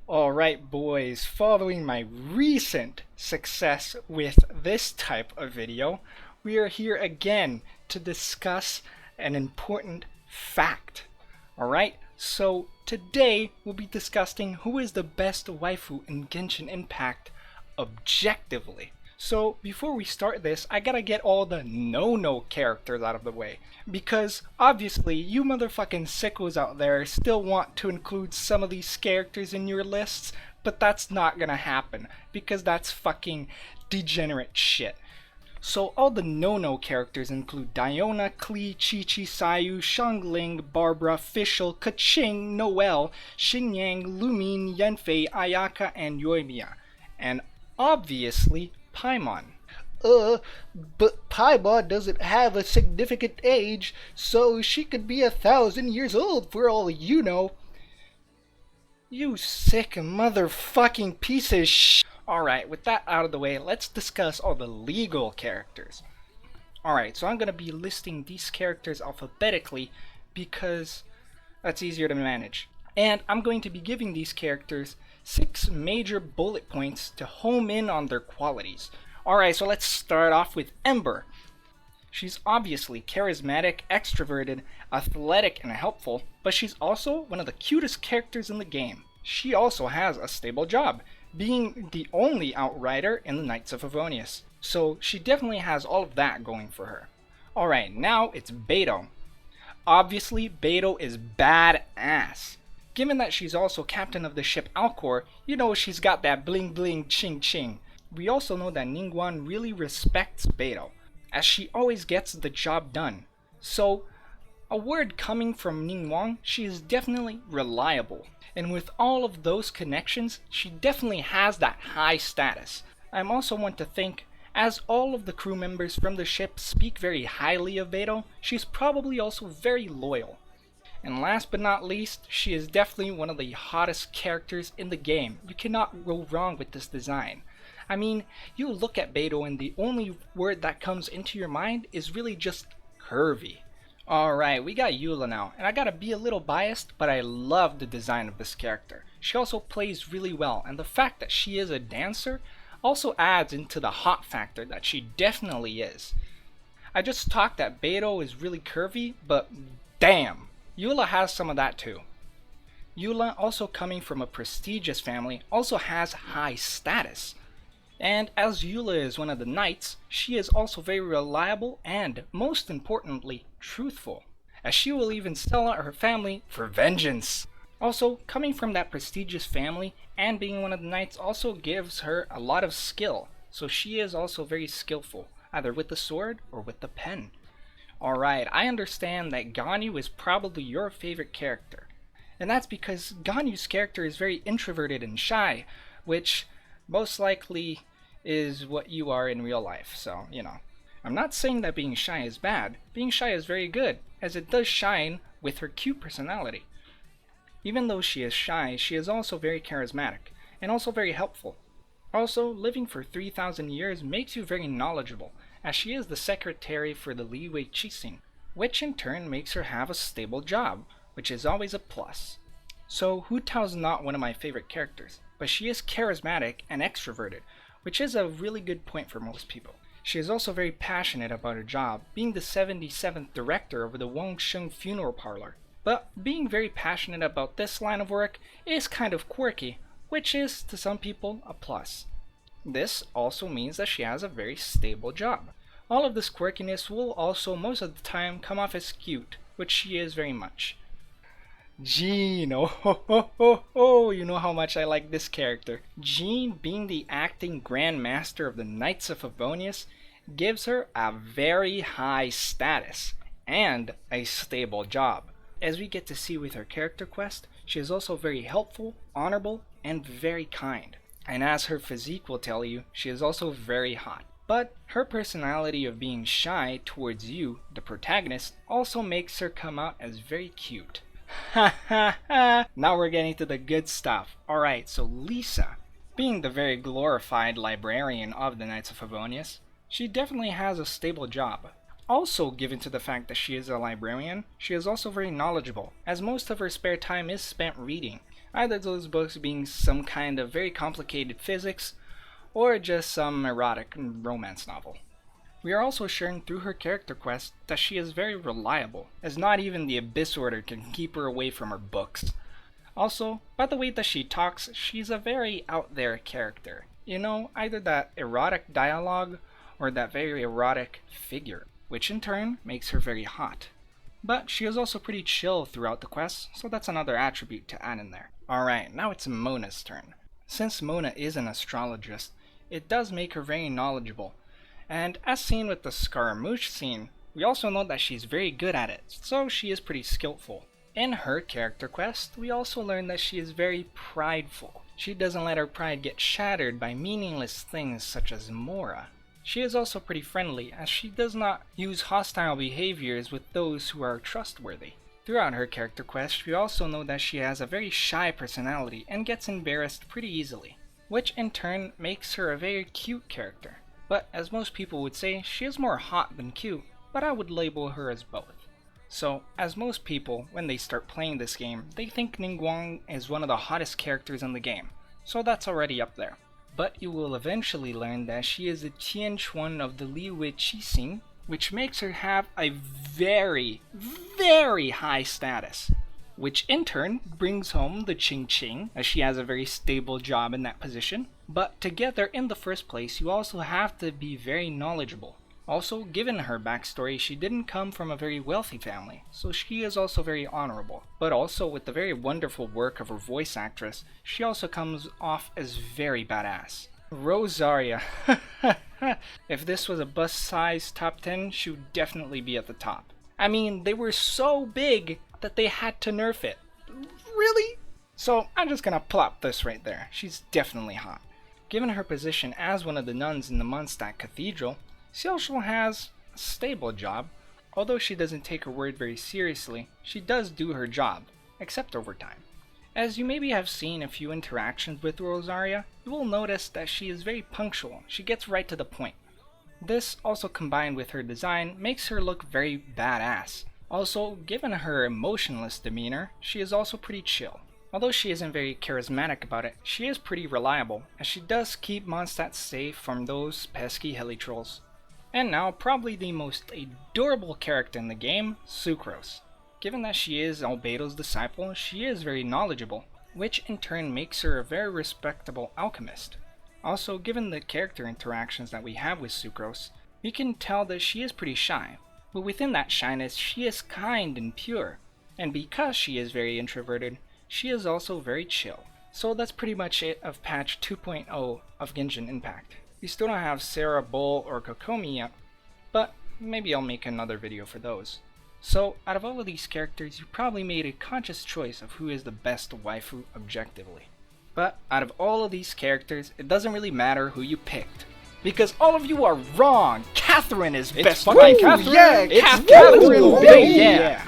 Alright, boys, following my recent success with this type of video, we are here again to discuss an important fact. Alright, so today we'll be discussing who is the best waifu in Genshin Impact objectively. So before we start this, I gotta get all the no-no characters out of the way. Because obviously you motherfucking sickos out there still want to include some of these characters in your lists, but that's not gonna happen because that's fucking degenerate shit. So all the no-no characters include Diona, Klee, Chi-Chi, Sayu, Xiangling, Barbara, Fischl, Keqing, Noelle, Xingyang, Lumine, Yanfei, Ayaka, and Yoimiya. And obviously Paimon. But Paimon doesn't have a significant age, so she could be 1,000 years old for all you know. You sick motherfucking piece of sh. Alright, with that out of the way, let's discuss all the legal characters. Alright, so I'm gonna be listing these characters alphabetically because that's easier to manage. And I'm going to be giving these characters 6 major bullet points to home in on their qualities. Alright, so let's start off with Ember. She's obviously charismatic, extroverted, athletic, and helpful, but she's also one of the cutest characters in the game. She also has a stable job, being the only outrider in the Knights of Favonius. So she definitely has all of that going for her. Alright, now it's Beidou. Obviously, Beidou is badass. Given that she's also captain of the ship Alcor, you know she's got that bling bling ching ching. We also know that Ningguang really respects Beidou, as she always gets the job done. So, a word coming from Ningguang, she is definitely reliable. And with all of those connections, she definitely has that high status. I'm also one to think, as all of the crew members from the ship speak very highly of Beidou, she's probably also very loyal. And last but not least, she is definitely one of the hottest characters in the game. You cannot go wrong with this design. I mean, you look at Beidou and the only word that comes into your mind is really just curvy. Alright, we got Yuli now, and I gotta be a little biased, but I love the design of this character. She also plays really well, and the fact that she is a dancer also adds into the hot factor that she definitely is. I just talked that Beidou is really curvy, but damn! Yuli has some of that too. Yuli, also coming from a prestigious family, also has high status. And as Yuli is one of the knights, she is also very reliable and, most importantly, truthful, as she will even sell out her family for vengeance. Also, coming from that prestigious family and being one of the knights also gives her a lot of skill, so she is also very skillful, either with the sword or with the pen. Alright, I understand that Ganyu is probably your favorite character. And that's because Ganyu's character is very introverted and shy, which most likely is what you are in real life, so, you know. I'm not saying that being shy is bad. Being shy is very good, as it does shine with her cute personality. Even though she is shy, she is also very charismatic, and also very helpful. Also, living for 3,000 years makes you very knowledgeable, as she is the secretary for the Liwei Qixing, which in turn makes her have a stable job, which is always a plus. So Hu Tao's not one of my favorite characters, but she is charismatic and extroverted, which is a really good point for most people. She is also very passionate about her job, being the 77th director of the Wangsheng Funeral Parlor. But being very passionate about this line of work is kind of quirky, which is, to some people, a plus. This also means that she has a very stable job. All of this quirkiness will also most of the time come off as cute, which she is very much. Jean, oh ho ho ho ho, you know how much I like this character. Jean, being the acting Grand Master of the Knights of Favonius, gives her a very high status and a stable job. As we get to see with her character quest, she is also very helpful, honorable, and very kind. And as her physique will tell you, she is also very hot. But her personality of being shy towards you, the protagonist, also makes her come out as very cute. Ha ha ha! Now we're getting to the good stuff. Alright, so Lisa, being the very glorified librarian of the Knights of Favonius, she definitely has a stable job. Also, given to the fact that she is a librarian, she is also very knowledgeable, as most of her spare time is spent reading, either those books being some kind of very complicated physics, or just some erotic romance novel. We are also shown through her character quest that she is very reliable, as not even the Abyss Order can keep her away from her books. Also, by the way that she talks, she's a very out there character. You know, either that erotic dialogue or that very erotic figure, which in turn makes her very hot. But she is also pretty chill throughout the quest, so that's another attribute to add in there. Alright, now it's Mona's turn. Since Mona is an astrologist, it does make her very knowledgeable, and as seen with the Scaramouche scene, we also know that she's very good at it, so she is pretty skillful. In her character quest, we also learn that she is very prideful. She doesn't let her pride get shattered by meaningless things such as Mora. She is also pretty friendly, as she does not use hostile behaviors with those who are trustworthy. Throughout her character quest, we also know that she has a very shy personality and gets embarrassed pretty easily, which in turn makes her a very cute character. But as most people would say, she is more hot than cute, but I would label her as both. So, as most people, when they start playing this game, they think Ningguang is one of the hottest characters in the game, so that's already up there. But you will eventually learn that she is a Tianchuan of the Liwei Qixing, which makes her have a very, very high status, which in turn brings home the Qing Qing, as she has a very stable job in that position. But to get there in the first place, you also have to be very knowledgeable. Also, given her backstory, she didn't come from a very wealthy family, so she is also very honorable. But also, with the very wonderful work of her voice actress, she also comes off as very badass. Rosaria. If this was a bus-size top 10, she would definitely be at the top. I mean, they were so big that they had to nerf it. Really? So, I'm just gonna plop this right there. She's definitely hot. Given her position as one of the nuns in the Mondstadt Cathedral, she also has a stable job. Although she doesn't take her word very seriously, she does do her job, except overtime. As you maybe have seen a few interactions with Rosaria, you will notice that she is very punctual. She gets right to the point. This, also combined with her design, makes her look very badass. Also, given her emotionless demeanor, she is also pretty chill. Although she isn't very charismatic about it, she is pretty reliable, as she does keep Mondstadt safe from those pesky heli trolls. And now, probably the most adorable character in the game, Sucrose. Given that she is Albedo's disciple, she is very knowledgeable, which in turn makes her a very respectable alchemist. Also, given the character interactions that we have with Sucrose, we can tell that she is pretty shy, but within that shyness, she is kind and pure. And because she is very introverted, she is also very chill. So that's pretty much it of patch 2.0 of Genshin Impact. We still don't have Sarah, Bull, or Kokomi yet, but maybe I'll make another video for those. So, out of all of these characters, you probably made a conscious choice of who is the best waifu objectively. But, out of all of these characters, it doesn't really matter who you picked. Because all of you are wrong! Catherine is best waifu! Yeah, It's Catherine, Catherine, baby! yeah!